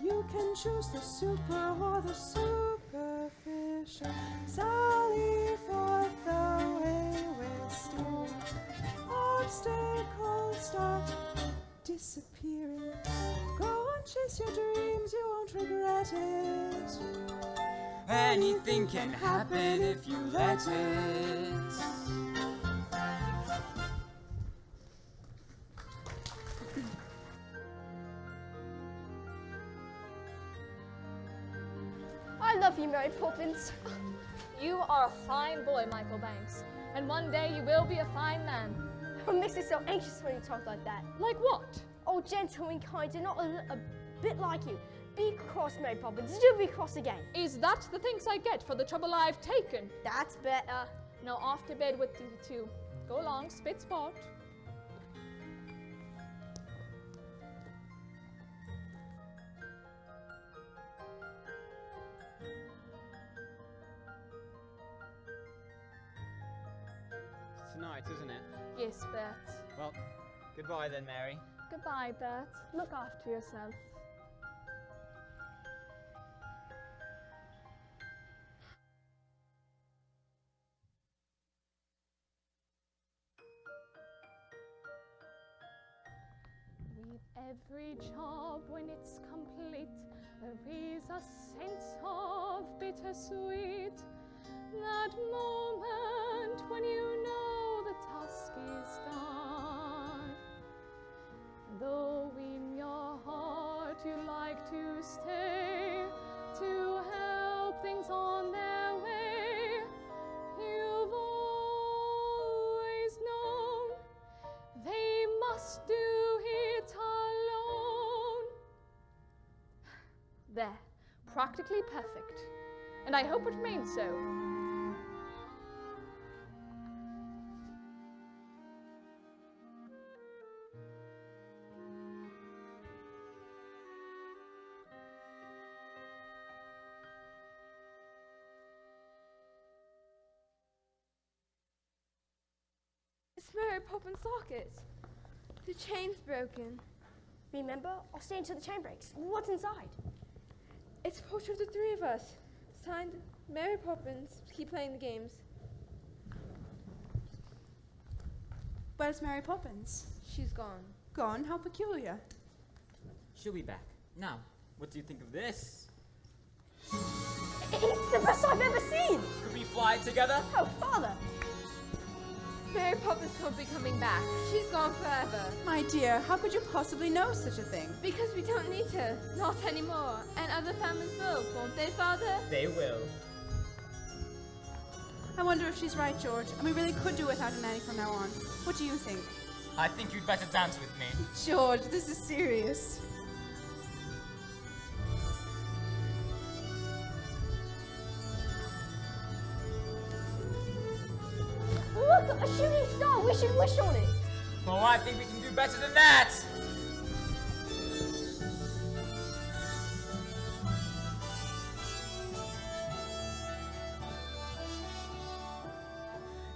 You can choose the super or the superficial. Sally forth the wayward steer. Obstacles start disappearing. Go and chase your dreams, you won't regret it. Anything can happen if you let it. I love you, Mary Poppins. You are a fine boy, Michael Banks. And one day you will be a fine man. What makes you so anxious when you talk like that? Like what? Oh, gentle and kind, and not a bit like you. Be cross, Mary Poppins. Do be cross again. Is that the thanks I get for the trouble I've taken? That's better. Now off to bed with you two. Go along, spit spot. Tonight, isn't it? Yes, Bert. Well, goodbye then, Mary. Goodbye, Bert. Look after yourself. With every job when it's complete, there is a sense of bittersweet. That moment when you know the task is done. Though in your heart you like to stay, to help things on their way, you've always known they must do it alone. There, practically perfect. And I hope it remains so. It's Mary Poppins' socket. The chain's broken. Remember? I'll stay until the chain breaks. What's inside? It's a portrait of the three of us. Signed, Mary Poppins. Keep playing the games. Where's Mary Poppins? She's gone. Gone? How peculiar. She'll be back. Now, what do you think of this? It's the best I've ever seen! Could we fly together? Oh, Father! Mary Poppins won't be coming back. She's gone forever. My dear, how could you possibly know such a thing? Because we don't need her. Not anymore. And other families will, won't they, Father? They will. I wonder if she's right, George, and we really could do without a nanny from now on. What do you think? I think you'd better dance with me. George, this is serious. Look, a shooting star! We should wish on it! Oh, I think we can do better than that!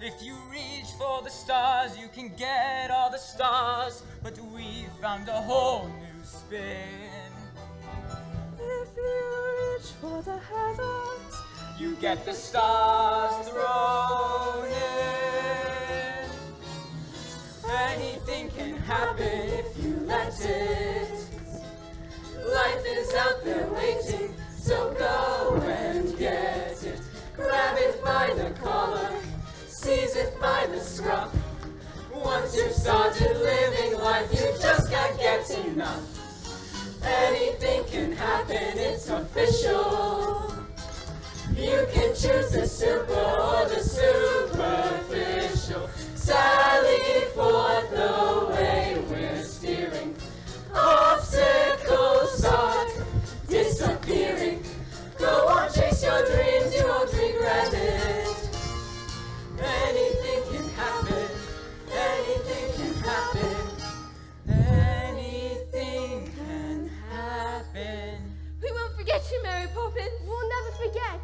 If you reach for the stars, you can get all the stars. But we found a whole new spin. If you reach for the heavens, you get the stars thrown in. Anything can happen if you let it. Life is out there waiting, so go and get it. Grab it by the collar, seize it by the scruff. Once you've started living life, you just can't get enough. Anything can happen, it's official. You can choose the super or the superficial. Sally forth the way we're steering. Obstacles start disappearing. Go on, chase your dreams, you won't regret it. Anything can happen, anything can happen. Anything can happen. We won't forget you, Mary Poppins. We'll never forget.